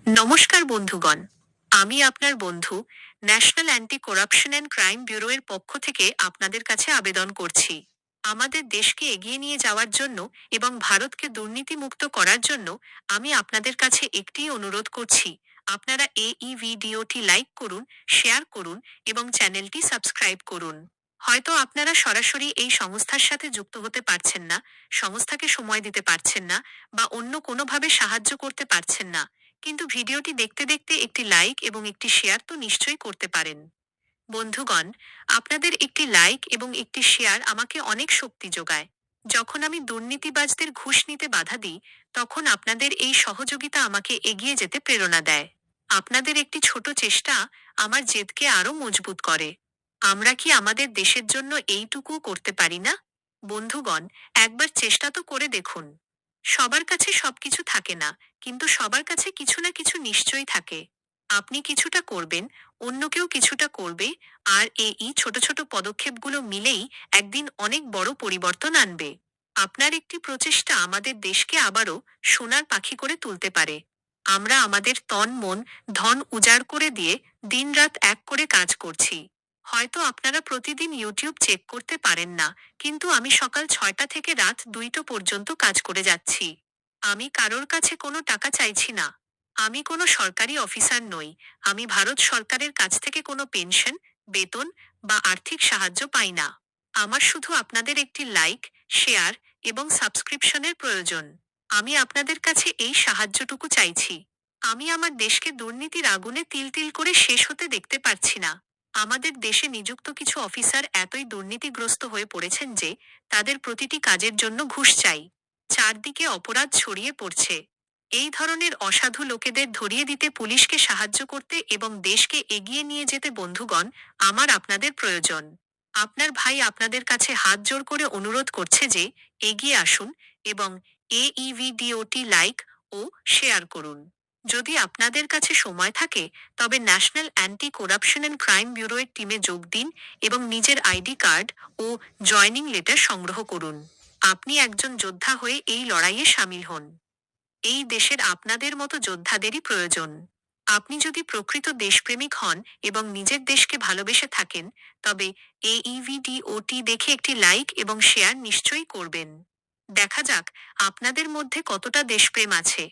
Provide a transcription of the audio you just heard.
নমস্কার বন্ধুগণ। আমি আপনার বন্ধু national anti corruption and crime ব্যুরোয়ের পক্ষ থেকে আপনাদের কাছে আবেদন করছি। আমাদের দেশকে এগিয়ে নিয়ে যাওয়ার জন্য এবং ভারতকে দুর্নীতিমুক্ত করার জন্য আমি আপনাদের কাছে একটি অনুরোধ করছি। আপনারা এই ভিডিওটি লাইক করুন, শেয়ার করুন এবং চ্যানেলটি সাবস্ক্রাইব করুন। হয়তো আপনারা সরাসরি এই সংস্থার সাথে যুক্ত হতে পারছেন না, সংস্থাকে সময় দিতে পারছেন না, বা অন্য কোনোভাবে সাহায্য করতে পারছেন না, কিন্তু ভিডিওটি দেখতে দেখতে একটি লাইক এবং একটি শেয়ার তো নিশ্চয়ই করতে পারেন। বন্ধুগণ, আপনাদের একটি লাইক এবং একটি শেয়ার আমাকে অনেক শক্তি যোগায়। যখন আমি দুর্নীতিবাজদের ঘুষ নিতে বাধা দিই, তখন আপনাদের এই সহযোগিতা আমাকে এগিয়ে যেতে প্রেরণা দেয়। আপনাদের একটি ছোট চেষ্টা আমার জেদকে আরো মজবুত করে। আমরা কি আমাদের দেশের জন্য এইটুকু করতে পারি না? বন্ধুগণ, একবার চেষ্টা তো করে দেখুন। সবার কাছে সবকিছু থাকে না, কিন্তু সবার কাছে কিছু না কিছু নিশ্চয়ই থাকে। আপনি কিছুটা করবেন, অন্য কেউ কিছুটা করবে, আর এই ছোট ছোট পদক্ষেপগুলো মিলেই একদিন অনেক বড় পরিবর্তন আনবে। আপনার একটি প্রচেষ্টা আমাদের দেশকে আবারও সোনার পাখি করে তুলতে পারে। আমরা আমাদের তন মন ধন উজাড় করে দিয়ে দিনরাত এক করে কাজ করছি। হয়তো আপনারা প্রতিদিন ইউটিউব চেক করতে পারেন না, কিন্তু আমি সকাল 6টা থেকে রাত 2টো পর্যন্ত কাজ করে যাচ্ছি। আমি কারোর কাছে কোনো টাকা চাইছি না। আমি কোনো সরকারি অফিসার নই। আমি ভারত সরকারের কাছ থেকে কোনো পেনশন, বেতন বা আর্থিক সাহায্য পাই না। আমার শুধু আপনাদের একটি লাইক, শেয়ার এবং সাবস্ক্রিপশনের প্রয়োজন। আমি আপনাদের কাছে এই সাহায্যটুকু চাইছি। আমি আমার দেশকে দুর্নীতির আগুনে তিল তিল করে শেষ হতে দেখতে পারছি না। আমাদের দেশে নিযুক্ত কিছু অফিসার এতই দুর্নীতিগ্রস্ত হয়ে পড়েছেন যে তাদের প্রতিটি কাজের জন্য ঘুষ চাই। চারদিকে অপরাধ ছড়িয়ে পড়ছে। এই ধরনের অসাধু লোকেদের ধরিয়ে দিতে পুলিশকে সাহায্য করতে এবং দেশকে এগিয়ে নিয়ে যেতে বন্ধুগণ, আমার আপনাদের প্রয়োজন। আপনার ভাই আপনাদের কাছে হাত জোড় করে অনুরোধ করছে যে এগিয়ে আসুন এবং এই ভিডিওটি লাইক ও শেয়ার করুন। যদি আপনাদের কাছে সময় থাকে, তবে national anti corruption and crime ব্যুরোয়ের টিমে যোগ দিন এবং নিজের আইডি কার্ড ও জয়নিং লেটার সংগ্রহ করুন। আপনি একজন যোদ্ধা হয়ে এই লড়াইয়ে সামিল হন। এই দেশের আপনাদের মতো যোদ্ধাদেরই প্রয়োজন। আপনি যদি প্রকৃত দেশপ্রেমিক হন এবং নিজের দেশকে ভালোবেসে থাকেন, তবে এই ভিডিওটি দেখে একটি লাইক এবং শেয়ার নিশ্চয়ই করবেন। দেখা যাক আপনাদের মধ্যে কতটা দেশপ্রেম আছে।